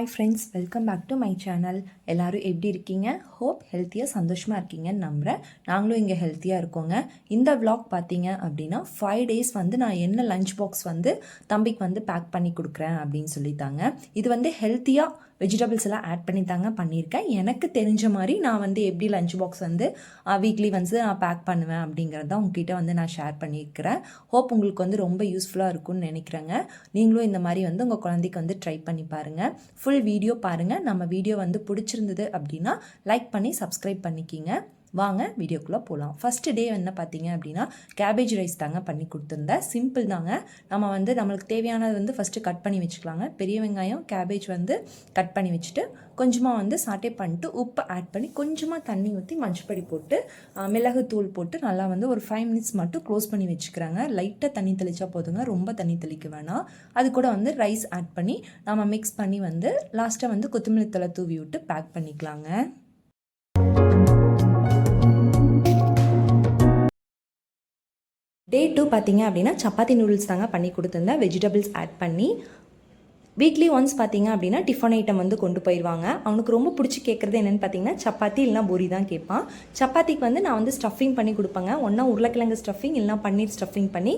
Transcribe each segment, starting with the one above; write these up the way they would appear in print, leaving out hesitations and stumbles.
Hi friends, welcome back to my channel. எல்லோரும் எப்படி இருக்கீங்க? ஹோப் ஹெல்த்தியாக சந்தோஷமாக இருக்கீங்கன்னு நம்புகிறேன். நாங்களும் இங்கே ஹெல்த்தியாக இருக்கோங்க. இந்த vlog பார்த்தீங்க அப்படின்னா 5 days நான் என்ன லஞ்ச் பாக்ஸ் தம்பிக்கு பேக் பண்ணி கொடுக்குறேன் அப்படின்னு சொல்லித்தாங்க. இது ஹெல்த்தியாக வெஜிடபிள்ஸ் எல்லாம் ஆட் பண்ணி தாங்க பண்ணியிருக்கேன். எனக்கு தெரிஞ்ச மாதிரி நான் எப்படி லஞ்ச் பாக்ஸ் வீக்லி நான் பேக் பண்ணுவேன் அப்படிங்கிறத உங்ககிட்ட நான் ஷேர் பண்ணியிருக்கிறேன். ஹோப் உங்களுக்கு ரொம்ப யூஸ்ஃபுல்லாக இருக்கும்னு நினைக்கிறேங்க. நீங்களும் இந்த மாதிரி உங்கள் குழந்தைக்கு ட்ரை பண்ணி பாருங்கள். ஃபுல் வீடியோ பாருங்கள். நம்ம வீடியோ பிடிச்சிருந்தது அப்படின்னா லைக் பண்ணி சப்ஸ்கிரைப் பண்ணிக்கிங்க. வாங்க வீடியோக்குள்ளே போகலாம். ஃபஸ்ட்டு டே என்ன பார்த்தீங்க அப்படின்னா கேபேஜ் ரைஸ் தாங்க பண்ணி கொடுத்துருந்தேன். சிம்பிள் தாங்க. நம்ம நம்மளுக்கு தேவையானது ஃபஸ்ட்டு கட் பண்ணி வச்சுக்கலாங்க. பெரிய வெங்காயம், கேபேஜ் கட் பண்ணி வச்சுட்டு கொஞ்சமாக சாட்டே பண்ணிட்டு உப்பு ஆட் பண்ணி கொஞ்சமாக தண்ணி ஊற்றி மஞ்சப்பொடி போட்டு மிளகு தூள் போட்டு நல்லா ஒரு 5 minutes மட்டும் க்ளோஸ் பண்ணி வச்சுக்கிறாங்க. லைட்டாக தண்ணி தெளித்தா போதுங்க, ரொம்ப தண்ணி தெளிக்க வேணாம். அது கூட ரைஸ் ஆட் பண்ணி நம்ம மிக்ஸ் பண்ணி லாஸ்ட்டாக கொத்தமல்லி தழை தூவி விட்டு பேக் பண்ணிக்கலாங்க. டே 2 பார்த்தீங்க அப்படின்னா சப்பாத்தி நூடுல்ஸ் தாங்க பண்ணி கொடுத்துருந்தேன். வெஜிடபிள்ஸ் ஆட் பண்ணி வீக்லி ஒன்ஸ் பார்த்தீங்க அப்படின்னா டிஃபன் ஐட்டம் கொண்டு போயிடுவாங்க. அவனுக்கு ரொம்ப பிடிச்சி கேட்குறது என்னென்னு பார்த்தீங்கன்னா சப்பாத்தி இல்லைனா பூரி தான் கேட்பான். சப்பாத்திக்கு நான் ஸ்டஃபிங் பண்ணி கொடுப்பேங்க. ஒன்றா உருளைக்கிழங்கு ஸ்டஃபிங் இல்லைனா பன்னீர் ஸ்டஃபிங் பண்ணி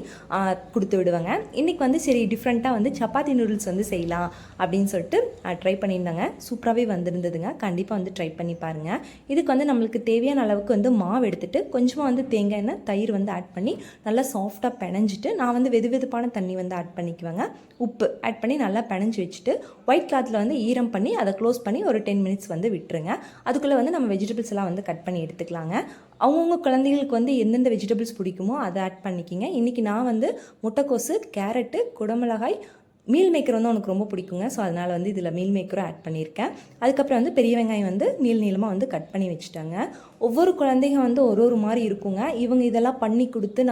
கொடுத்து விடுவேங்க. இன்றைக்கி சரி டிஃப்ரெண்ட்டாக சப்பாத்தி நூடுல்ஸ் செய்யலாம் அப்படின்னு சொல்லிட்டு ட்ரை பண்ணியிருந்தாங்க. சூப்பராகவே வந்திருந்ததுங்க. கண்டிப்பாக ட்ரை பண்ணி பாருங்கள். இதுக்கு நம்மளுக்கு தேவையான அளவுக்கு மாவு எடுத்துகிட்டு கொஞ்சமாக தேங்காய் எண்ணெய், தயிர் ஆட் பண்ணி நல்லா சாஃப்டாக பிணைஞ்சிட்டு நான் வெது வெதுப்பான தண்ணி ஆட் பண்ணிக்குவேங்க. உப்பு ஆட் பண்ணி நல்லா பிணைஞ்சி வச்சுட்டு ஒயிட் கிளாத்தில் ஈரம் பண்ணி அதை க்ளோஸ் பண்ணி ஒரு 10 minutes விட்டுருங்க. அதுக்குள்ளே நம்ம வெஜிடபிள்ஸ் எல்லாம் கட் பண்ணி எடுத்துக்கலாங்க. அவங்கவுங்க குழந்தைகளுக்கு எந்தெந்த வெஜிடபிள்ஸ் பிடிக்குமோ அதை ஆட் பண்ணிக்கிங்க. இன்றைக்கி நான் முட்டைக்கோசு, கேரட்டு, குடமிளகாய், மீல் மேக்கர் அவனுக்கு ரொம்ப பிடிக்குங்க. ஸோ அதனால் இதில் மீல் மேக்கரும் ஆட் பண்ணியிருக்கேன். அதுக்கப்புறம் பெரிய வெங்காயம் நீள் நீளமாக கட் பண்ணி வச்சுட்டாங்க. ஒவ்வொரு குழந்தைங்க ஒரு மாதிரி இருக்குங்க. இவங்க இதெல்லாம் பண்ணி கொடுத்து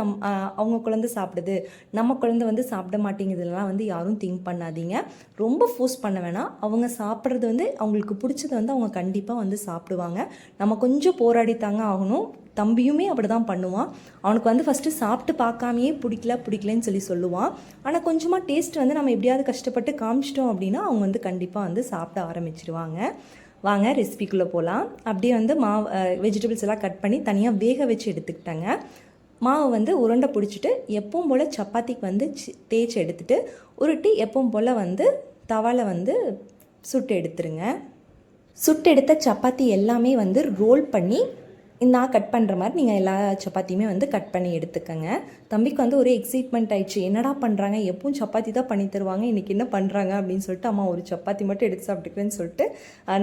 அவங்க குழந்தை சாப்பிடுது, நம்ம குழந்தை சாப்பிட மாட்டேங்குதுலாம் யாரும் திங்க் பண்ணாதீங்க. ரொம்ப ஃபோர்ஸ் பண்ண வேணாம். அவங்க சாப்பிட்றது அவங்களுக்கு பிடிச்சது அவங்க கண்டிப்பாக சாப்பிடுவாங்க. நம்ம கொஞ்சம் போராடித்தாங்க ஆகணும். தம்பியுமே அப்படி தான் பண்ணுவான். அவனுக்கு ஃபஸ்ட்டு சாப்பிட்டு பார்க்காமையே பிடிக்கலன்னு சொல்லுவான். ஆனால் கொஞ்சமாக டேஸ்ட் நம்ம எப்படியாவது கஷ்டப்பட்டு காமிச்சிட்டோம் அப்படின்னா அவங்க கண்டிப்பாக சாப்பிட ஆரம்பிச்சிடுவாங்க. வாங்க ரெசிபிக்குள்ளே போகலாம். அப்படியே மாவு வெஜிடபிள்ஸ் எல்லாம் கட் பண்ணி தனியாக வேக வச்சு எடுத்துக்கிட்டாங்க. மாவு உருண்டை பிடிச்சிட்டு எப்பவும் போல் சப்பாத்திக்கு தேய்ச்சி எடுத்துகிட்டு உருட்டி எப்பவும் போல் தவாவில் சுட்டு எடுத்துருங்க. சுட்டு எடுத்த சப்பாத்தி எல்லாமே ரோல் பண்ணி நான் கட் பண்ணுற மாதிரி நீங்கள் எல்லா சப்பாத்தியுமே கட் பண்ணி எடுத்துக்கங்க. தம்பிக்கு ஒரு எக்ஸைட்மெண்ட் ஆயிடுச்சு. என்னடா பண்ணுறாங்க, எப்பவும் சப்பாத்தி தான் பண்ணி தருவாங்க, இன்றைக்கி என்ன பண்ணுறாங்க அப்படின்னு சொல்லிட்டு அம்மா ஒரு சப்பாத்தி மட்டும் எடுத்து சாப்பிட்டுக்கிறேன்னு சொல்லிட்டு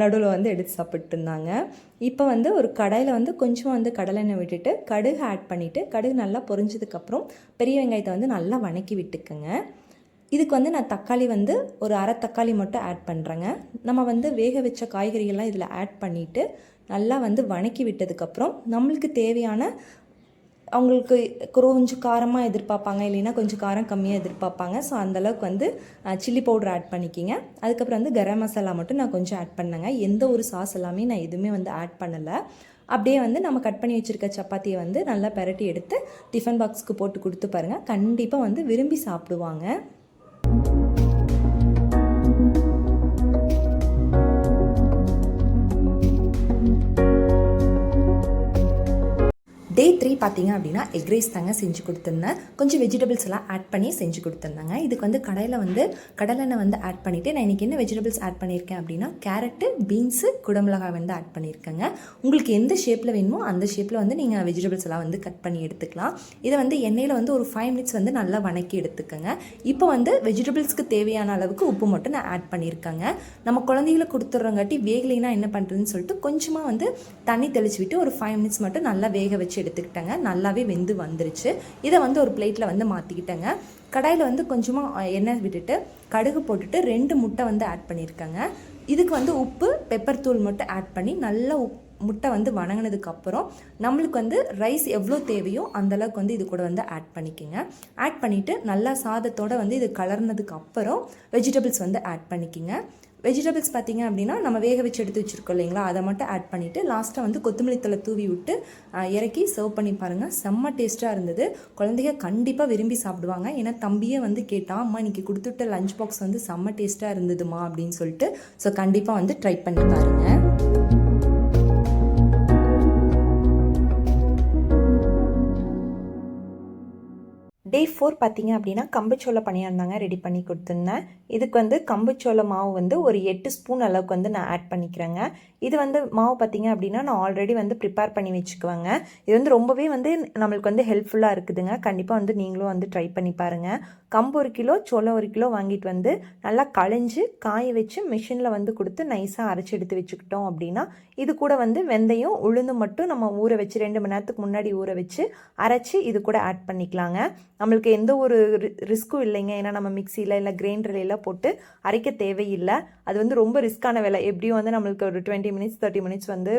நடுவில் எடுத்து சாப்பிட்டு இருந்தாங்க. இப்போ ஒரு கடாயில் கொஞ்சம் கடலை எண்ணெய் விட்டுட்டு கடுகு ஆட் பண்ணிவிட்டு கடுகு நல்லா பொரிஞ்சதுக்கப்புறம் பெரிய வெங்காயத்தை நல்லா வணக்கி விட்டுக்குங்க. இதுக்கு நான் தக்காளி ஒரு அரை தக்காளி மட்டும் ஆட் பண்ணுறேங்க. நம்ம வேக வச்ச காய்கறிகள்லாம் இதில் ஆட் பண்ணிவிட்டு நல்லா வணக்கி விட்டதுக்கப்புறம் நம்மளுக்கு தேவையான, அவங்களுக்கு கொஞ்சம் காரமாக எதிர்பார்ப்பாங்க, இல்லைன்னா கொஞ்சம் காரம் கம்மியாக எதிர்பார்ப்பாங்க. ஸோ அந்தளவுக்கு சில்லி பவுடர் ஆட் பண்ணிக்கிங்க. அதுக்கப்புறம் கரம் மசாலா மட்டும் நான் கொஞ்சம் ஆட் பண்ணேங்க. எந்த ஒரு சாஸ் எல்லாமே நான் எதுவுமே ஆட் பண்ணலை. அப்படியே நம்ம கட் பண்ணி வச்சுருக்க சப்பாத்தியை நல்லா பெரட்டி எடுத்து டிஃபன் பாக்ஸுக்கு போட்டு கொடுத்து பாருங்கள். கண்டிப்பாக விரும்பி சாப்பிடுவாங்க. டே 3 பார்த்தீங்க அப்படின்னா எக் ரைஸ் தாங்க செஞ்சு கொடுத்துருந்தேன். கொஞ்சம் வெஜிடபிள்ஸ் எல்லாம் ஆட் பண்ணி செஞ்சு கொடுத்துருந்தாங்க. இதுக்கு கடையில் கடலெண்ணெய் ஆட் பண்ணிவிட்டு நான் இன்றைக்கி என்ன வெஜிடபிள்ஸ் ஆட் பண்ணியிருக்கேன் அப்படின்னா கேரட்டு, பீன்ஸு, குடமிளகாய் ஆட் பண்ணியிருக்கேங்க. உங்களுக்கு எந்த ஷேப்பில் வேணுமோ அந்த ஷேப்பில் நீங்கள் வெஜிடபிள்ஸ் எல்லாம் கட் பண்ணி எடுத்துக்கலாம். இதை எண்ணெயில் ஒரு 5 minutes நல்லா வணக்கி எடுத்துக்கோங்க. இப்போ வெஜிடபிள்ஸ்க்கு தேவையான அளவுக்கு உப்பு மட்டும் நான் ஆட் பண்ணியிருக்கேங்க. நம்ம குழந்தைகளை கொடுத்துட்றங்காட்டி வேகலைன்னா என்ன பண்ணுறதுன்னு சொல்லிட்டு கொஞ்சமாக தண்ணி தெளிச்சு விட்டு ஒரு 5 minutes மட்டும் நல்லா வேக வச்சு எடுத்துக்கிட்டேங்க. நல்லாவே வெந்து வந்துருச்சு. இதை ஒரு பிளேட்டில் மாற்றிக்கிட்டேங்க. கடாயில் கொஞ்சமாக எண்ணெய் விட்டுட்டு கடுகு போட்டுட்டு 2 முட்டை ஆட் பண்ணியிருக்கேங்க. இதுக்கு உப்பு, பெப்பர் தூள் மட்டும் ஆட் பண்ணி நல்லா முட்டை வணங்கினதுக்கப்புறம் நம்மளுக்கு ரைஸ் எவ்வளோ தேவையோ அந்தளவுக்கு இது கூட ஆட் பண்ணிக்கோங்க. ஆட் பண்ணிவிட்டு நல்லா சாதத்தோடு இது கலர்னதுக்கப்புறம் வெஜிடபிள்ஸ் ஆட் பண்ணிக்கோங்க. வெஜிடபிள்ஸ் பார்த்திங்க அப்படின்னா நம்ம வேக வச்சு எடுத்து வச்சுருக்கோம் இல்லைங்களா, அதை மட்டும் ஆட் பண்ணிவிட்டு லாஸ்ட்டாக வந்து கொத்தமல்லி தழை தூவி விட்டு இறக்கி சர்வ் பண்ணி பாருங்கள். செம்ம டேஸ்ட்டாக இருந்தது. குழந்தைங்க கண்டிப்பாக விரும்பி சாப்பிடுவாங்க. ஏன்னா தம்பியே வந்து கேட்டான், அம்மா இன்றைக்கி கொடுத்துட்ட லஞ்ச் பாக்ஸ் வந்து செம்ம டேஸ்ட்டாக இருந்ததுமா அப்படின்னு சொல்லிட்டு. ஸோ கண்டிப்பாக வந்து ட்ரை பண்ணி பாருங்கள். டே 4 பார்த்திங்க அப்படின்னா கம்புச்சோள பணியாரம் தாங்க ரெடி பண்ணி கொடுத்துருந்தேன். இதுக்கு வந்து கம்புச்சோள மாவு வந்து ஒரு 8 ஸ்பூன் அளவுக்கு வந்து நான் ஆட் பண்ணிக்கிறேங்க. இது வந்து மாவு பார்த்திங்க அப்படின்னா நான் ஆல்ரெடி வந்து ப்ரிப்பேர் பண்ணி வச்சுக்குவேங்க. இது வந்து ரொம்பவே வந்து நம்மளுக்கு வந்து ஹெல்ப்ஃபுல்லாக இருக்குதுங்க. கண்டிப்பாக வந்து நீங்களும் வந்து ட்ரை பண்ணி பாருங்கள். கம்பு 1 கிலோ, சோளம் 1 கிலோ வாங்கிட்டு வந்து நல்லா களைஞ்சி காய வச்சு மிஷினில் வந்து கொடுத்து நைஸாக அரைச்சி எடுத்து வச்சுக்கிட்டோம் அப்படின்னா, இது கூட வந்து வெந்தயம் உளுந்து மட்டும் நம்ம ஊற வச்சு 2 மணி நேரத்துக்கு முன்னாடி ஊற வச்சு அரைச்சி இது கூட ஆட் பண்ணிக்கலாங்க. நம்மளுக்கு எந்த ஒரு ரிஸ்க்கும் இல்லைங்க. ஏன்னா நம்ம மிக்சியில் இல்லை கிரைண்டர்லாம் போட்டு அரைக்க தேவையில்லை. அது வந்து ரொம்ப ரிஸ்க்கான வேலை. எப்படியும் வந்து நம்மளுக்கு ஒரு 20 மினிட்ஸ் 30 மினிட்ஸ் வந்து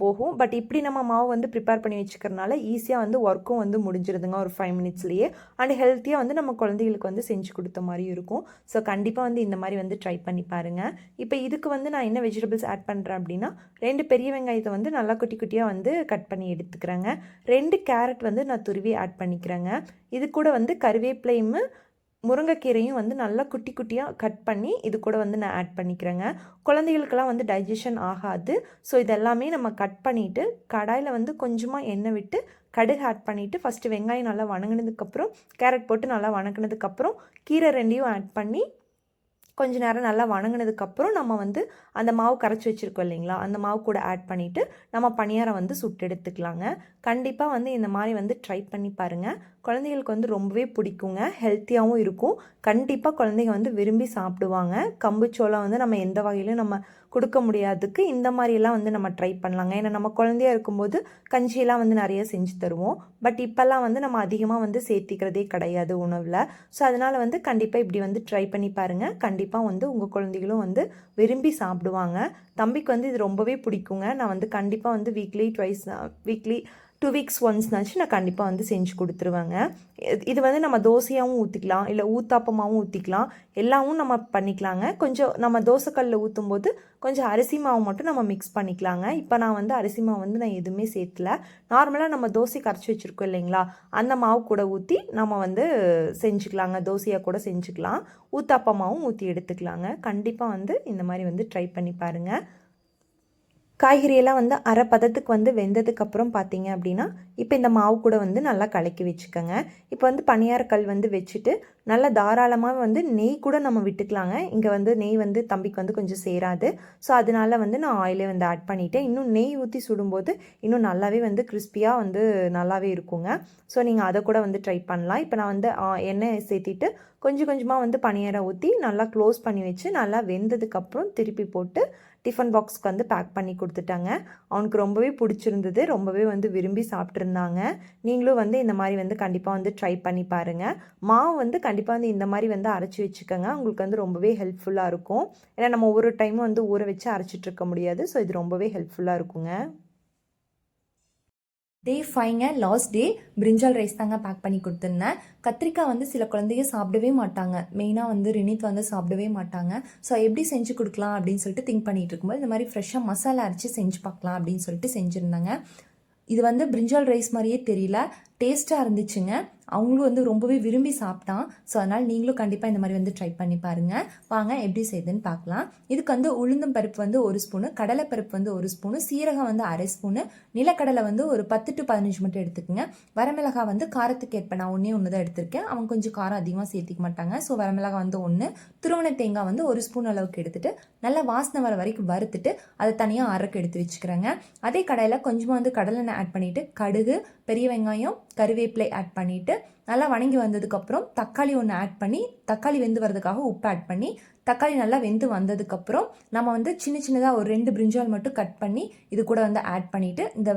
போகும். பட் இப்படி நம்ம மாவு வந்து ப்ரிப்பேர் பண்ணி வச்சுக்கிறனால ஈஸியாக வந்து ஒர்க்கும் வந்து முடிஞ்சிருதுங்க ஒரு 5 மினிட்ஸ்லேயே. அண்ட் ஹெல்த்தியாக வந்து நம்ம குழந்தைகளுக்கு வந்து செஞ்சு கொடுத்த மாதிரி இருக்கும். ஸோ கண்டிப்பாக வந்து இந்த மாதிரி வந்து ட்ரை பண்ணி பாருங்கள். இப்போ இதுக்கு வந்து நான் என்ன வெஜிடபிள்ஸ் ஆட் பண்ணுறேன் அப்படின்னா, 2 பெரிய வெங்காயத்தை வந்து நல்லா குட்டி குட்டியாக வந்து கட் பண்ணி எடுத்துக்கிறேங்க. 2 கேரட் வந்து நான் துருவி ஆட் பண்ணிக்கிறேங்க. இது கூட வந்து கருவேப்பிலையும் முருங்கைக்கீரையும் வந்து நல்லா குட்டி குட்டியாக கட் பண்ணி இது கூட வந்து நான் ஆட் பண்ணிக்கிறேங்க. குழந்தைகளுக்கெல்லாம் வந்து டைஜஷன் ஆகாது. ஸோ இதெல்லாமே நம்ம கட் பண்ணிவிட்டு கடாயில் வந்து கொஞ்சமாக எண்ணெய் விட்டு கடுகு ஆட் பண்ணிவிட்டு ஃபஸ்ட்டு வெங்காயம் நல்லா வணங்கினதுக்கப்புறம் கேரட் போட்டு நல்லா வணங்கினதுக்கப்புறம் கீரை 2யும் ஆட் பண்ணி கொஞ்ச நேரம் நல்லா வணங்கினதுக்கப்புறம் நம்ம வந்து அந்த மாவு கரைச்சி வச்சுருக்கோம் இல்லைங்களா, அந்த மாவு கூட ஆட் பண்ணிவிட்டு நம்ம பணியாரம் வந்து சுட்டு எடுத்துக்கலாங்க. கண்டிப்பாக வந்து இந்த மாதிரி வந்து ட்ரை பண்ணி பாருங்கள். குழந்தைகளுக்கு வந்து ரொம்பவே பிடிக்குங்க. ஹெல்த்தியாகவும் இருக்கும். கண்டிப்பாக குழந்தைங்க வந்து விரும்பி சாப்பிடுவாங்க. கம்புச்சோளம் வந்து நம்ம எந்த வகையிலும் நம்ம கொடுக்க முடியாதுக்கு இந்த மாதிரியெல்லாம் வந்து நம்ம ட்ரை பண்ணலாங்க. ஏன்னா நம்ம குழந்தையாக இருக்கும்போது கஞ்சியெல்லாம் வந்து நிறைய செஞ்சு தருவோம். பட் இப்போல்லாம் வந்து நம்ம அதிகமாக வந்து சேர்த்திக்கிறதே கிடையாது உணவில். ஸோ அதனால் வந்து கண்டிப்பாக இப்படி வந்து ட்ரை பண்ணி பாருங்கள். கண்டிப்பாக வந்து உங்கள் குழந்தைகளும் வந்து விரும்பி சாப்பிடுவாங்க. தம்பிக்கு வந்து இது ரொம்பவே பிடிக்குங்க. நான் வந்து கண்டிப்பாக வந்து வீக்லி 2 வீக்ஸ் ஒன்ஸ்னாச்சு நான் கண்டிப்பாக வந்து செஞ்சு கொடுத்துருவேங்க. இது வந்து நம்ம தோசையாகவும் ஊற்றிக்கலாம், இல்லை ஊத்தாப்பமாகவும் ஊற்றிக்கலாம். எல்லாமும் நம்ம பண்ணிக்கலாங்க. கொஞ்சம் நம்ம தோசைக்கல்லில் ஊற்றும் போது கொஞ்சம் அரிசி மாவு மட்டும் நம்ம மிக்ஸ் பண்ணிக்கலாங்க. இப்போ நான் வந்து அரிசி மாவு வந்து நான் எதுவுமே சேர்த்துல. நார்மலாக நம்ம தோசை கரைச்சி வச்சுருக்கோம் இல்லைங்களா, அந்த மாவு கூட ஊற்றி நம்ம வந்து செஞ்சுக்கலாங்க. தோசையாக கூட செஞ்சுக்கலாம். ஊத்தாப்பமாகவும் ஊற்றி எடுத்துக்கலாங்க. கண்டிப்பாக வந்து இந்த மாதிரி வந்து ட்ரை பண்ணி பாருங்கள். காய்கறியெல்லாம் வந்து அரை பதத்துக்கு வந்து வெந்ததுக்கப்புறம் பார்த்தீங்க அப்படின்னா, இப்போ இந்த மாவு கூட வந்து நல்லா கலக்கி வச்சுக்கோங்க. இப்போ வந்து பணியாரக்கல் வந்து வச்சுட்டு நல்லா தாராளமாக வந்து நெய் கூட நம்ம விட்டுக்கலாங்க. இங்கே வந்து நெய் வந்து தம்பிக்கு வந்து கொஞ்சம் சேராது. ஸோ அதனால வந்து நான் ஆயிலே வந்து ஆட் பண்ணிவிட்டேன். இன்னும் நெய் ஊற்றி சுடும்போது இன்னும் நல்லாவே வந்து கிறிஸ்பியாக வந்து நல்லாவே இருக்குங்க. ஸோ நீங்கள் அதை கூட வந்து ட்ரை பண்ணலாம். இப்போ நான் வந்து எண்ணெய் சேர்த்திட்டு கொஞ்சம் கொஞ்சமாக வந்து பணியாரம் ஊற்றி நல்லா க்ளோஸ் பண்ணி வச்சு நல்லா வெந்ததுக்கப்புறம் திருப்பி போட்டு டிஃபன் பாக்ஸ்க்கு வந்து பேக் பண்ணி கொடுத்துட்டாங்க. அவனுக்கு ரொம்பவே பிடிச்சிருந்தது. ரொம்பவே வந்து விரும்பி சாப்பிட்ருந்தாங்க. நீங்களும் வந்து இந்த மாதிரி வந்து கண்டிப்பாக வந்து ட்ரை பண்ணி பாருங்கள். மாவு வந்து கண்டிப்பாக வந்து இந்த மாதிரி வந்து அரைச்சி வச்சுக்கோங்க. உங்களுக்கு வந்து ரொம்பவே ஹெல்ப்ஃபுல்லாக இருக்கும். ஏன்னா நம்ம ஒவ்வொரு டைமும் வந்து ஊற வச்சு அரைச்சிட்ருக்க முடியாது. ஸோ இது ரொம்பவே ஹெல்ப்ஃபுல்லாக இருக்குங்க. டே 5ங்க லாஸ்ட் டே பிரிஞ்சால் ரைஸ் தாங்க பேக் பண்ணி கொடுத்துருந்தேன். கத்திரிக்காய் வந்து சில குழந்தைங்க சாப்பிடவே மாட்டாங்க. மெயினாக வந்து ரினித் வந்து சாப்பிடவே மாட்டாங்க. ஸோ எப்படி செஞ்சு கொடுக்கலாம் அப்படின்னு சொல்லிட்டு திங்க் பண்ணிகிட்டு இருக்கும்போது இந்த மாதிரி ஃப்ரெஷ்ஷாக மசாலா அரைச்சி செஞ்சு பார்க்கலாம் அப்படின்னு சொல்லிட்டு செஞ்சுருந்தாங்க. இது வந்து பிரிஞ்சால் ரைஸ் மாதிரியே தெரியல, டேஸ்ட்டாக இருந்துச்சுங்க. அவங்களும் வந்து ரொம்பவே விரும்பி சாப்பிட்டான். ஸோ அதனால் நீங்களும் கண்டிப்பாக இந்த மாதிரி வந்து ட்ரை பண்ணி பாருங்கள். வாங்க எப்படி செய்யுதுன்னு பார்க்கலாம். இதுக்கு வந்து உளுந்தம் பருப்பு வந்து 1 ஸ்பூனு, கடலைப்பருப்பு வந்து 1 ஸ்பூனு, சீரகம் வந்து அரை ஸ்பூனு, நிலக்கடலை வந்து ஒரு 10 to 15 மட்டும் எடுத்துக்கோங்க. வரமிளகாய் வந்து காரத்துக்கு ஏற்ப நான் ஒன்று தான் எடுத்திருக்கேன். அவங்க கொஞ்சம் காரம் அதிகமாக சேர்த்திக்க மாட்டாங்க. ஸோ வரமிளகாய் வந்து 1, துருவன தேங்காய் வந்து 1 ஸ்பூன் அளவுக்கு எடுத்துட்டு நல்லா வாசனை வர வரைக்கும் வறுத்துட்டு அதை தனியாக அரைக்க எடுத்து வச்சுக்கிறேங்க. அதே கடையில் கொஞ்சமாக வந்து கடலெண்ணெய் ஆட் பண்ணிவிட்டு கடுகு, பெரிய வெங்காயம், கருவேப்பிலை ஆட் பண்ணிவிட்டு நல்லா வணங்கி வந்ததுக்கப்புறம் தக்காளி ஒன்று ஆட் பண்ணி, தக்காளி வெந்து வரதுக்காக உப்பு ஆட் பண்ணி, தக்காளி நல்லா வெந்து வந்ததுக்கப்புறம் நம்ம வந்து சின்ன சின்னதாக ஒரு 2 பிரிஞ்சால் மட்டும் கட் பண்ணி இது கூட வந்து ஆட் பண்ணிவிட்டு இந்த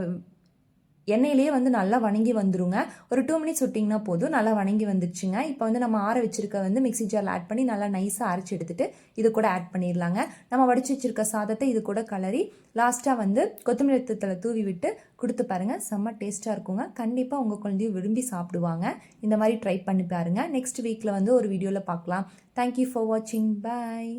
எண்ணெயிலேயே வந்து நல்லா வணங்கி வந்துருங்க. ஒரு 2 மினிட்ஸ் விட்டிங்கன்னா போதும். நல்லா வணங்கி வந்துடுச்சுங்க. இப்போ வந்து நம்ம ஆற வச்சிருக்க வந்து மிக்ஸி ஜாரில் ஆட் பண்ணி நல்லா நைஸாக அரைச்சி எடுத்துட்டு இது கூட ஆட் பண்ணிடலாங்க. நம்ம வடிச்சு வச்சிருக்க சாதத்தை இது கூட கலரி லாஸ்ட்டாக வந்து கொத்தமல்லி தழை தூவி விட்டு கொடுத்து பாருங்கள். செம்ம டேஸ்ட்டாக இருக்குங்க. கண்டிப்பாக உங்கள் குழந்தையும் விரும்பி சாப்பிடுவாங்க. இந்த மாதிரி ட்ரை பண்ணி பாருங்கள். நெக்ஸ்ட் வீக்கில் வந்து ஒரு வீடியோவில் பார்க்கலாம். தேங்க்யூ ஃபார் வாட்சிங். பாய்.